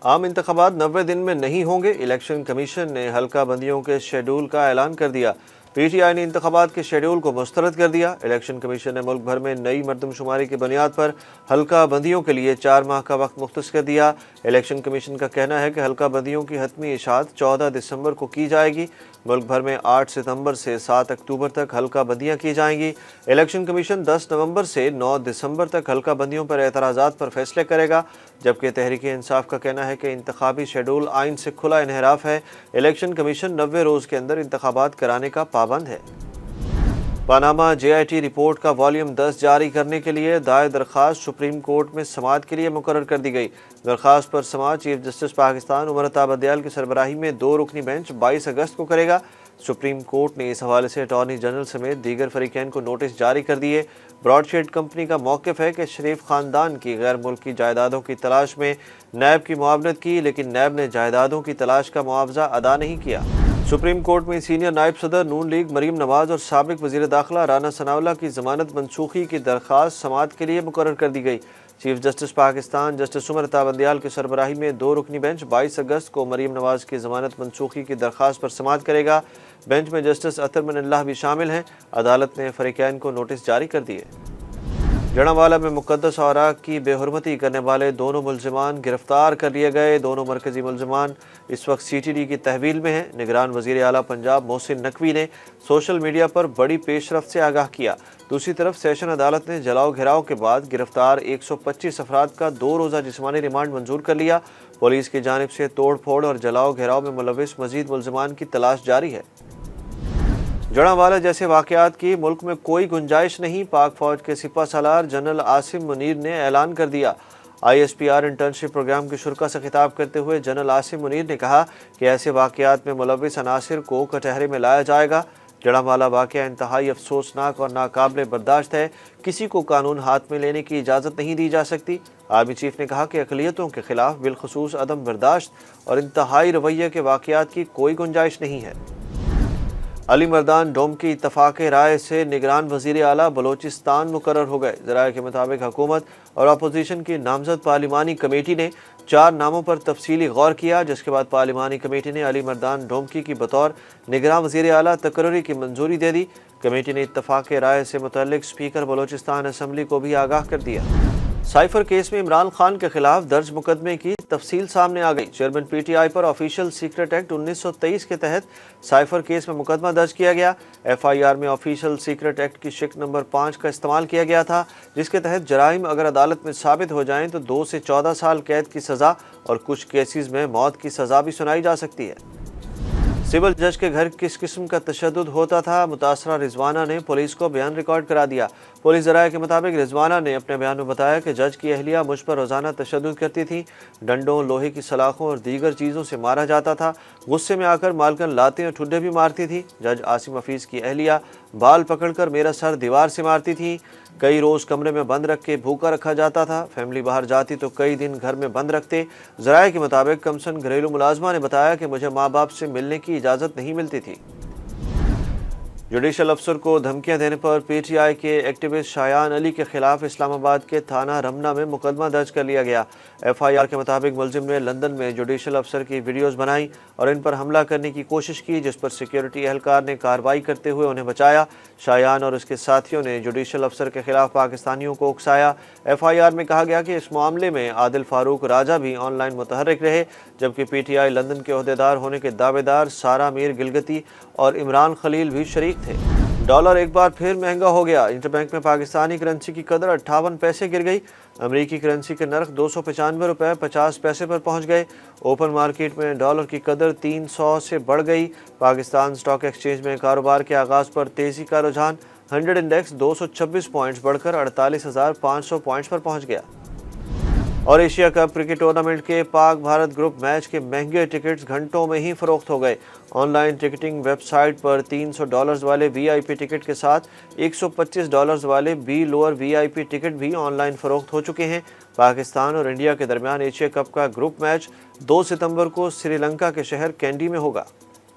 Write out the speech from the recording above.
आम इंतखाबात 90 दिन में नहीं होंगे। इलेक्शन कमीशन ने हल्का बंदियों के शेड्यूल का ऐलान कर दिया। पीटीआई ने इंतखाबात के शेड्यूल को मुस्तरद कर दिया। इलेक्शन कमीशन ने मुल्क भर में नई मरदमशुमारी की बुनियाद पर हल्का बंदियों के लिए 4 माह का वक्त मुख्तस कर दिया। इलेक्शन कमीशन का कहना है कि हल्का बंदियों की हतमी इशात 14 दिसंबर को की जाएगी। मुल्क भर में 8 सितंबर से 7 अक्टूबर तक हल्का बंदियाँ की जाएंगी। इलेक्शन कमीशन 10 नवंबर से 9 दिसंबर तक हल्का बंदियों पर एतराज़ात पर फैसले करेगा, जबकि तहरीक इंसाफ का कहना है कि इंतखाबी शेड्यूल आइन से खुला इन्हराफ है। इलेक्शन कमीशन 90 रोज़ के अंदर इंतखाबात कराने का पाबंद है। पनामा JIT रिपोर्ट का वॉल्यूम 10 जारी करने के लिए दायर दरख्वास्त सुप्रीम कोर्ट में समाअत के लिए मुकर्रर कर दी गई। दरख्वास्त पर समाअत चीफ जस्टिस पाकिस्तान उमर अता बंदियाल की सरबराही में 2 रुकनी बेंच 22 अगस्त को करेगा। सुप्रीम कोर्ट ने इस हवाले से अटॉर्नी जनरल समेत दीगर फरीकैन को नोटिस जारी कर दिए। ब्रॉडशेड कंपनी का मौक़िफ़ है कि शरीफ ख़ानदान की गैर मुल्की जायदादों की तलाश में नैब की मुआवनत की, लेकिन नैब ने जायदादों की तलाश का मुआवजा अदा नहीं किया। सुप्रीम कोर्ट में सीनियर नायब सदर नून लीग मरीम नवाज और साबिक वज़ीर दाखिला राना सनाउल्लाह की ज़मानत मनसूखी की दरख्वास्त समाअत के लिए मुकर्रर कर दी गई। Chief justice Pakistan justice Umar Ata Bandial की सरबराही में 2 रुकनी बेंच 22 अगस्त को मरीम नवाज की ज़मानत मनसूखी की दरख्वास्त पर समाअत करेगा। बेंच में जस्टिस अतर मनल्लाह भी शामिल हैं। अदालत ने फरीकैन को नोटिस जारी कर दिए। जड़ावाला में मुक़द्दस औराक की बेहुरमती करने वाले दोनों मुलजिमान गिरफ्तार कर लिए गए। दोनों मरकजी मुलजिमान इस वक्त CTD की तहवील में हैं। निगरान वज़ीर आला पंजाब मोहसिन नकवी ने सोशल मीडिया पर बड़ी पेशरफ्त से आगाह किया। दूसरी तरफ सेशन अदालत ने जलाओ घेराव के बाद गिरफ्तार 125 अफराद का 2 रोज़ा जिस्मानी रिमांड मंजूर कर लिया। पुलिस की जानिब से तोड़ फोड़ और जलाओ घेराव में मुलविस मज़ीद मुलजिमान की तलाश जारी है। जड़ावाला जैसे वाक़यात की मुल्क में कोई गुंजाइश नहीं। पाक फौज के सिपा सालार जनरल आसिम मुनीर ने ऐलान कर दिया। ISPR इंटर्नशिप प्रोग्राम की शुरा से खिताब करते हुए जनरल आसिम मुनीर ने कहा कि ऐसे वाक़यात में मुलविस अनासिर को कटहरे में लाया जाएगा। जड़ावाला वाक़या इंतहाई अफसोसनाक और नाकाबिल बर्दाश्त है। किसी को कानून हाथ में लेने की इजाज़त नहीं दी जा सकती। आर्मी चीफ ने कहा कि अक़लियतों के खिलाफ बिलखुसूस अदम बर्दाश्त और इंतहाई रवैये के वाक़यात की कोई गुंजाइश नहीं है। अली मर्दान डोम की इत्तफ़ाक़ राय से निगरान वज़ीर आला बलोचिस्तान मुकर्रर हो गए। ज़राए के मुताबिक हुकूमत और अपोजिशन की नामज़द पार्लिमानी कमेटी ने 4 नामों पर तफसीली गौर किया, जिसके बाद पार्लिमानी कमेटी ने अली मर्दान डोमकी की बतौर निगरान वज़ीर आला तकर्री की मंजूरी दे दी। कमेटी ने इत्तफ़ाक़ राय से मुतल्लिक़ स्पीकर बलोचिस्तान असम्बली को भी आगाह कर दिया। साइफर केस में इमरान खान के खिलाफ दर्ज मुकदमे की तफसील सामने आ गई। चेयरमैन PTI पर ऑफिशियल सीक्रेट एक्ट 1923 के तहत साइफर केस में मुकदमा दर्ज किया गया। FIR में ऑफिशियल सीक्रेट एक्ट की शिक नंबर 5 का इस्तेमाल किया गया था, जिसके तहत जराइम अगर अदालत में साबित हो जाएं तो 2 से 14 साल कैद की सज़ा और कुछ केसेस में मौत की सज़ा भी सुनाई जा सकती है। सिविल जज के घर किस किस्म का तशद्दुद होता था, मुतासरा रिजवाना ने पुलिस को बयान रिकॉर्ड करा दिया। पुलिस ज़राए के मुताबिक रिजवाना ने अपने बयान में बताया कि जज की अहलिया मुझ पर रोज़ाना तशद्दुद करती थी। डंडों, लोहे की सलाखों और दीगर चीज़ों से मारा जाता था। गुस्से में आकर मालकन लाते और ठुड्डे भी मारती थी। जज आसिम हफीज़ की अहलिया बाल पकड़कर मेरा सर दीवार से मारती थी। कई रोज़ कमरे में बंद रख के भूखा रखा जाता था। फैमिली बाहर जाती तो कई दिन घर में बंद रखते। ज़राए के मुताबिक कमसन घरेलू मुलाजमा ने बताया कि मुझे माँ बाप से मिलने की इजाज़त नहीं मिलती थी। जुडिशल अफसर को धमकियां देने पर PTI के एक्टिविस्ट शायान अली के खिलाफ इस्लामाबाद के थाना रमना में मुकदमा दर्ज कर लिया गया। FIR के मुताबिक मुलजिम ने लंदन में जुडिशल अफसर की वीडियोज़ बनाई और इन पर हमला करने की कोशिश की, जिस पर सिक्योरिटी एहलकार ने कार्रवाई करते हुए उन्हें बचाया। शायान और उसके साथियों ने जुडिशल अफसर के खिलाफ पाकिस्तानियों को उकसाया। FIR में कहा गया कि इस मामले में आदिल फारूक राजा भी ऑनलाइन मुतहर्रिक रहे, जबकि PTI लंदन के ओहदेदार होने के दावेदार सारा मीर गिलगती और इमरान खलील भी शरीक थे। डॉलर एक बार फिर महंगा हो गया। इंटरबैंक में पाकिस्तानी करेंसी की कदर 58 पैसे गिर गई। अमरीकी करेंसी के नर्ख 295 रुपये 50 पैसे पर पहुंच गए। ओपन मार्केट में डॉलर की कदर 300 से बढ़ गई। पाकिस्तान स्टॉक एक्सचेंज में कारोबार के आगाज़ पर तेज़ी का रुझान। 100 इंडेक्स 226 पॉइंट्स बढ़कर 48,500 पॉइंट्स पर पहुँच गया। और एशिया कप क्रिकेट टूर्नामेंट के पाक भारत ग्रुप मैच के महंगे टिकट्स घंटों में ही फरोख्त हो गए। ऑनलाइन टिकटिंग वेबसाइट पर $300 वाले VIP टिकट के साथ $125 वाले B लोअर VIP टिकट भी ऑनलाइन फरोख्त हो चुके हैं। पाकिस्तान और इंडिया के दरमियान एशिया कप का ग्रुप मैच 2 सितंबर को श्रीलंका के शहर कैंडी में होगा।